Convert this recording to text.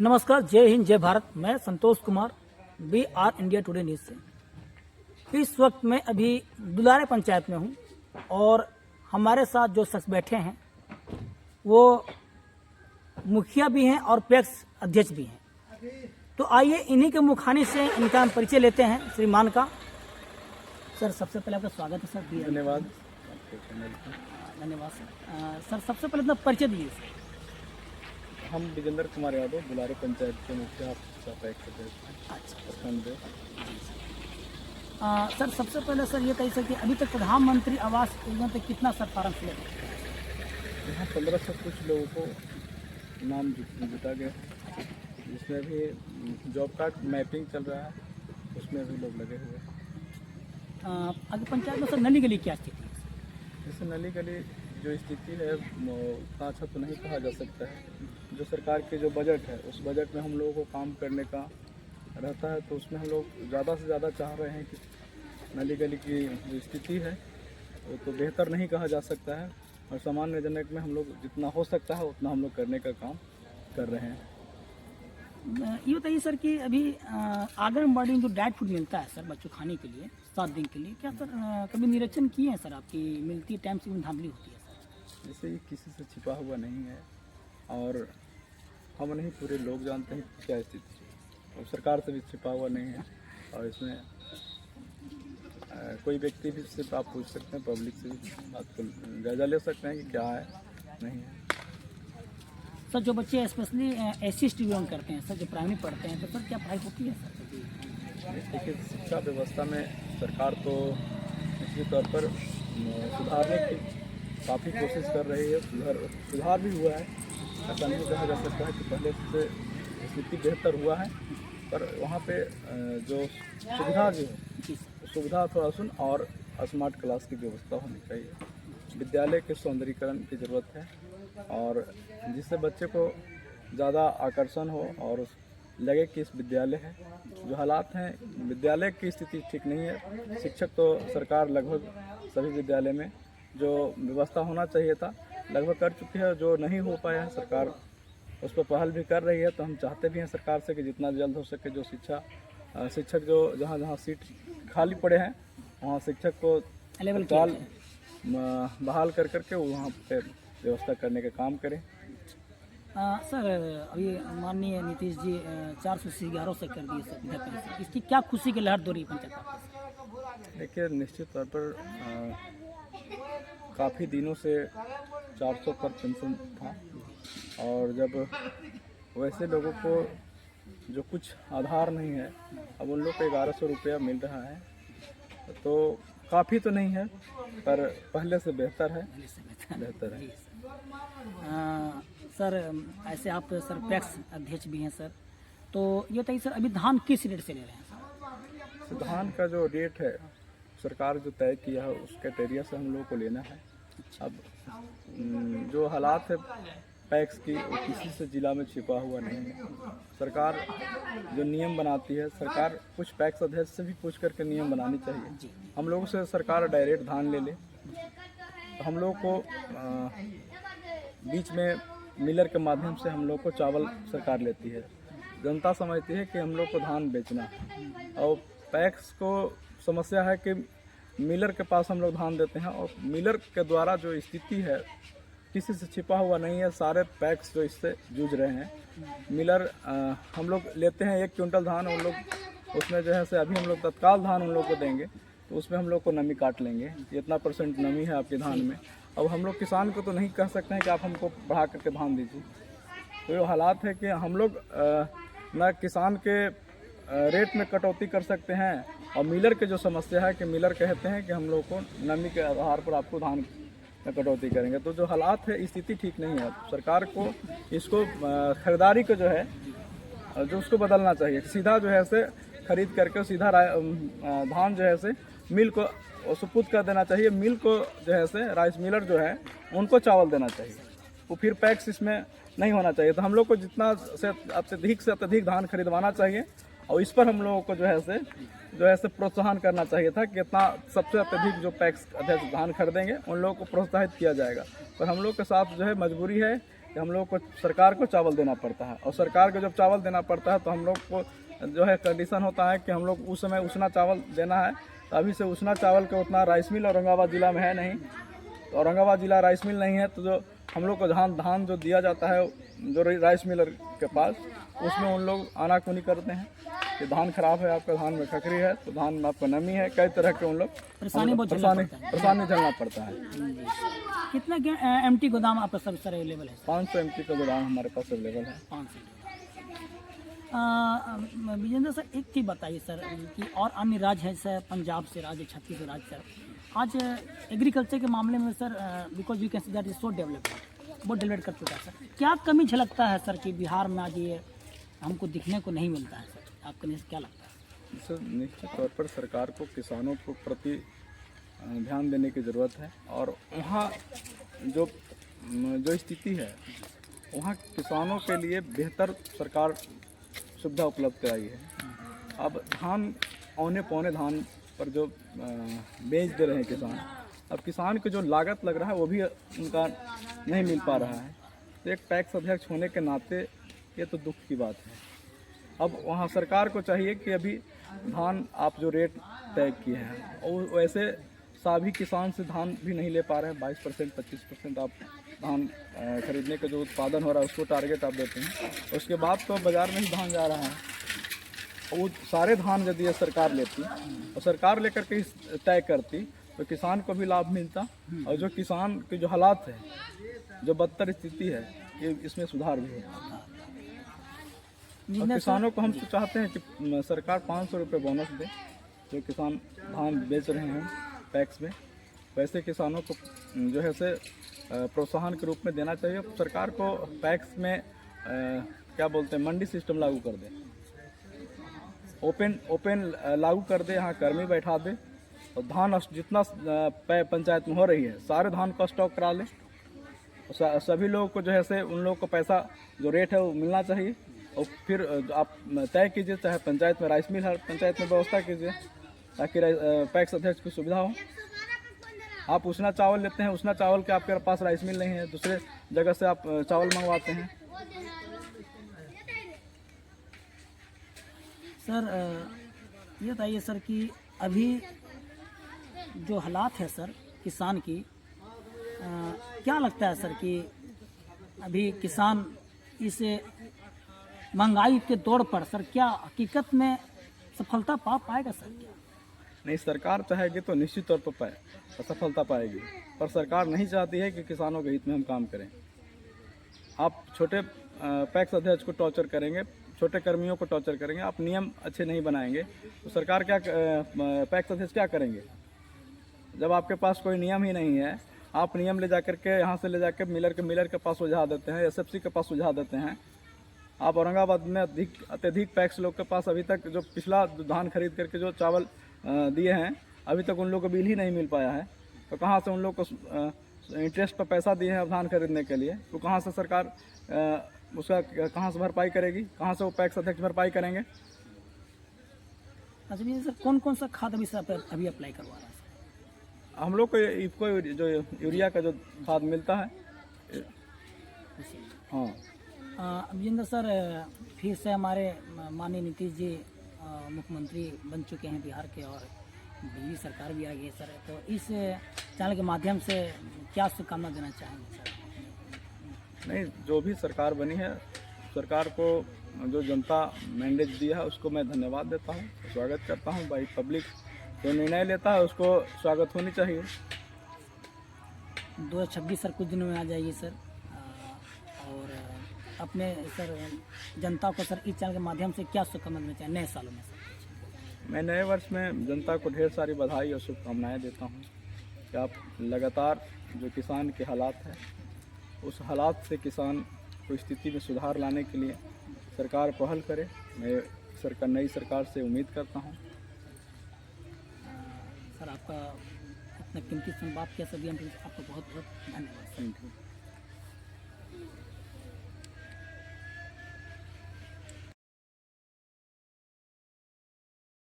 नमस्कार, जय हिंद, जय भारत। मैं Santosh Kumar, B R India Today News से। इस वक्त मैं अभी दुलारे पंचायत में हूं और हमारे साथ जो शख्स बैठे हैं वो मुखिया भी हैं और पैक्स अध्यक्ष भी हैं। तो आइए इन्हीं के मुखानी से इनका हम परिचय लेते हैं श्रीमान का। सर, सबसे पहले आपका स्वागत है सर। धन्यवाद। धन्यवाद सर। सर, सबसे पहले अपना परिचय दीजिए सर। हम विजेंद्र कुमार यादव दुलारे पंचायत के मुखिया प्रखंड। सर, सबसे पहले सर ये कही सर कि अभी तक प्रधानमंत्री आवास योजना तक कितना सर फॉर्म फिल है? यहाँ 1500 कुछ लोगों को नाम जुटा गया, जिसमें भी जॉब कार्ड मैपिंग चल रहा है, उसमें भी लोग लगे हुए हैं। अभी पंचायत में सर नली गली क्या स्थिति है? जैसे नली गली जो स्थिति है उतना अच्छा तो नहीं कहा जा सकता है। जो सरकार के जो बजट है उस बजट में हम लोगों को काम करने का रहता है, तो उसमें हम लोग ज़्यादा से ज़्यादा चाह रहे हैं कि नली गली की जो स्थिति है वो तो बेहतर नहीं कहा जा सकता है, और सामान्य जनक में हम लोग जितना हो सकता है उतना हम लोग करने का काम कर रहे हैं। ये बताइए सर कि अभी आंगनबाड़ी में जो डाइट फूड मिलता है सर बच्चों खाने के लिए 7 दिन के लिए, क्या सर कभी निरीक्षण किए हैं सर? आपकी मिलती है टाइम से धांधली होती है सर? जैसे ये किसी से छिपा हुआ नहीं है और हम नहीं पूरे लोग जानते हैं क्या स्थिति है, और सरकार से भी छिपा हुआ नहीं है। और इसमें कोई व्यक्ति भी सिर्फ आप पूछ सकते हैं, पब्लिक से भी बात को जायजा ले सकते हैं कि क्या है नहीं है। सर, जो बच्चे स्पेशली SC बिलोंग करते हैं सर, जो प्राइमरी पढ़ते हैं, तो सर क्या पढ़ाई होती है सर? देखिए, शिक्षा व्यवस्था में सरकार तो निश्चित तौर पर सुधारने की काफ़ी कोशिश कर रही है। सुधार भी हुआ है, ऐसा नहीं कहा जा सकता है कि पहले से स्थिति बेहतर हुआ है, पर वहाँ पे जो सुविधा जो है सुविधा थोड़ा सुन और स्मार्ट क्लास की व्यवस्था होनी चाहिए। विद्यालय के सौंदर्यीकरण की ज़रूरत है, और जिससे बच्चे को ज़्यादा आकर्षण हो और लगे कि इस विद्यालय है। जो हालात हैं, विद्यालय की स्थिति ठीक नहीं है। शिक्षक तो सरकार लगभग सभी विद्यालय में जो व्यवस्था होना चाहिए था लगभग कर चुकी है, जो नहीं हो पाया है सरकार उस पर पहल भी कर रही है। तो हम चाहते भी हैं सरकार से कि जितना जल्द हो सके जो शिक्षक जो जहाँ जहाँ सीट खाली पड़े हैं वहाँ शिक्षक को बहाल कर करके वहाँ पे व्यवस्था करने का काम करें। सर, अभी माननीय नीतीश जी 411 से कर दिए सर विधवा पेंशन, इसकी क्या खुशी की लहर दौड़ रही पंचायत? देखिए, निश्चित तौर पर काफ़ी दिनों से 400 पर पेंशन था, और जब वैसे लोगों को जो कुछ आधार नहीं है, अब उन लोग को 1100 रुपया मिल रहा है, तो काफ़ी तो नहीं है पर पहले से बेहतर है। सर, ऐसे आप सर पैक्स अध्यक्ष भी हैं सर, तो ये बताइए सर अभी धान किस रेट से ले रहे हैं सर? तो धान का जो रेट है सरकार जो तय किया है उस क्राइटेरिया से हम लोगों को लेना है। अब जो हालात है पैक्स की वो किसी से जिला में छिपा हुआ नहीं है। सरकार जो नियम बनाती है, सरकार कुछ पैक्स अध्यक्ष से भी पूछ करके नियम बनानी चाहिए। हम लोगों से सरकार डायरेक्ट धान ले ले, तो हम लोग को बीच में मिलर के माध्यम से हम लोग को चावल सरकार लेती है। जनता समझती है कि हम लोग को धान बेचना है, और पैक्स को समस्या है कि मिलर के पास हम लोग धान देते हैं, और मिलर के द्वारा जो स्थिति है किसी से छिपा हुआ नहीं है। सारे पैक्स जो इससे जूझ रहे हैं, मिलर हम लोग लेते हैं 1 क्विंटल धान, उन लोग उसमें जो है से अभी हम लोग तत्काल धान उन लोग को देंगे तो उसमें हम लोग को नमी काट लेंगे, इतना % नमी है आपके धान में। अब हम लोग किसान को तो नहीं कह सकते हैं कि आप हमको बढ़ा करके धान दीजिए। तो ये हालात है कि हम लोग न किसान के रेट में कटौती कर सकते हैं, और मिलर के जो समस्या है कि मिलर कहते हैं कि हम लोग को नमी के आधार पर आपको धान में कटौती करेंगे। तो जो हालात है स्थिति ठीक नहीं है। सरकार को इसको खरीदारी को जो है जो उसको बदलना चाहिए। सीधा जो है से खरीद करके सीधा धान जो है से मिल को सुपुर्द कर देना चाहिए। मिल को जो है से राइस मिलर जो है उनको चावल देना चाहिए, वो फिर पैक्स इसमें नहीं होना चाहिए। तो हम लोग को जितना से अत्यधिक धान खरीदवाना चाहिए, और इस पर हम लोगों को जो है से प्रोत्साहन करना चाहिए था कि इतना सबसे अत्यधिक जो पैक्स अध्यक्ष धान खरीदेंगे उन लोगों को प्रोत्साहित किया जाएगा। पर हम लोग के साथ जो है मजबूरी है कि हम लोग को सरकार को चावल देना पड़ता है, और सरकार को जब चावल देना पड़ता है तो हम लोग को जो है कंडीशन होता है कि हम लोग उस समय उसना चावल देना है। तो अभी से उसना चावल का उतना राइस मिल औरंगाबाद ज़िला में है नहीं, तो औरंगाबाद ज़िला राइस मिल नहीं है, तो जो हम लोग को धान जो दिया जाता है जो राइस मिलर के पास, उसमें उन लोग आनाकानी करते हैं कि धान खराब है, आपका धान में खखरी है, तो धान में आपका नमी है, कई तरह के उन लोग परेशानी झेलना पड़ता है। कितना एमटी गोदाम आपका सब सर अवेलेबल है? 500 एमटी का गोदाम हमारे पास अवेलेबल है। 500। विजेंद्र सर, एक चीज़ बताइए सर कि और अन्य राज्य है सर, पंजाब से राज्य, छत्तीसगढ़ राज्य सर, आज एग्रीकल्चर के मामले में sir because you can see that is so developed, बहुत डेवलप कर चुका है सर, क्या कमी झलकता है सर कि बिहार में आज ये हमको दिखने को नहीं मिलता है सर? आपको क्या लगता है सर? निश्चित तौर पर सरकार को किसानों को प्रति ध्यान देने की ज़रूरत है, और वहाँ जो स्थिति है वहाँ किसानों के लिए बेहतर सरकार सुविधा उपलब्ध कराई है। अब धान औने पौने धान पर जो बेच दे रहे हैं किसान, अब किसान को जो लागत लग रहा है वो भी उनका नहीं मिल पा रहा है। तो एक पैक्स अध्यक्ष होने के नाते ये तो दुख की बात है। अब वहाँ सरकार को चाहिए कि अभी धान आप जो रेट तय किए हैं, और वैसे सभी किसान से धान भी नहीं ले पा रहे हैं। 22% 25% आप धान खरीदने का जो उत्पादन हो रहा है उसको टारगेट आप देते हैं, उसके बाद तो बाज़ार में ही धान जा रहा है। वो सारे धान यदि ये सरकार लेती और सरकार लेकर के तय करती तो किसान को भी लाभ मिलता, और जो किसान के जो हालात है, जो बदतर स्थिति है, ये इसमें सुधार भी होता। और किसानों को हम तो चाहते हैं कि सरकार 500 रुपये बोनस दे, जो किसान धान बेच रहे हैं पैक्स में, वैसे किसानों को जो है से प्रोत्साहन के रूप में देना चाहिए। सरकार को पैक्स में क्या बोलते हैं, मंडी सिस्टम लागू कर दे, ओपन लागू कर दे, यहाँ कर्मी बैठा दे, और धान जितना पंचायत में हो रही है सारे धान का स्टॉक करा ले। सभी लोगों को जो है से उन लोगों को पैसा जो रेट है वो मिलना चाहिए, और फिर आप तय कीजिए, चाहे पंचायत में राइस मिल हर पंचायत में व्यवस्था कीजिए ताकि पैक्स अध्यक्ष की सुविधा हो। आप उसना चावल लेते हैं, उसना चावल के आपके पास राइस मिल नहीं है, दूसरे जगह से आप चावल मंगवाते हैं। सर ये बताइए सर कि अभी जो हालात है सर किसान की, क्या लगता है सर कि अभी किसान इस महंगाई के दौर पर सर क्या हकीकत में सफलता पा पाएगा सर? क्या नहीं, सरकार चाहेगी तो निश्चित तौर पर सफलता पाएगी, पर सरकार नहीं चाहती है कि किसानों के हित में हम काम करें। आप छोटे पैक्स अध्यक्ष को टॉर्चर करेंगे, छोटे कर्मियों को टॉर्चर करेंगे, आप नियम अच्छे नहीं बनाएंगे तो सरकार क्या, पैक्स अध्यक्ष क्या करेंगे? जब आपके पास कोई नियम ही नहीं है, आप नियम ले जाकर के यहाँ से ले जाकर मिलर के पास सुझा देते हैं, एसएफसी के पास सुझा देते हैं। आप औरंगाबाद में अत्यधिक पैक्स लोग के पास अभी तक जो पिछला धान खरीद करके जो चावल दिए हैं, अभी तक उन लोग को बिल ही नहीं मिल पाया है। तो कहाँ से उन लोग को इंटरेस्ट पर पैसा दिए हैं धान खरीदने के लिए, तो कहाँ से सरकार उसका कहाँ से भरपाई करेगी? कहाँ से वो पैक्स अध्यक्ष भरपाई करेंगे? अच्छा सर, कौन कौन सा खाद अभी अभी अप्लाई करवा रहा है? हम लोग को इफको जो यूरिया का जो खाद मिलता है। हाँ विजेंद्र सर, फिर से हमारे माननीय नीतीश जी मुख्यमंत्री बन चुके हैं बिहार के, और दिल्ली सरकार भी आ गई है सर, तो इस चैनल के माध्यम से क्या शुभकामना देना चाहेंगे सर? नहीं, जो भी सरकार बनी है, सरकार को जो जनता मैंडेट दिया है उसको मैं धन्यवाद देता हूँ, स्वागत करता हूँ। भाई पब्लिक जो निर्णय लेता है उसको स्वागत होनी चाहिए। 2026 सर कुछ दिनों में आ जाइए सर, और अपने सर जनता को सर इस चैनल के माध्यम से क्या शुभकामना देना चाहिए नए सालों में सर? मैं नए वर्ष में जनता को ढेर सारी बधाई और शुभकामनाएं देता हूं कि आप लगातार जो किसान के हालात है, उस हालात से किसान को स्थिति में सुधार लाने के लिए सरकार पहल करे। मैं नई सरकार से उम्मीद करता हूं। सर आपका इतना कीमती समय बात किया सभी, आपका बहुत बहुत धन्यवाद। Thank you.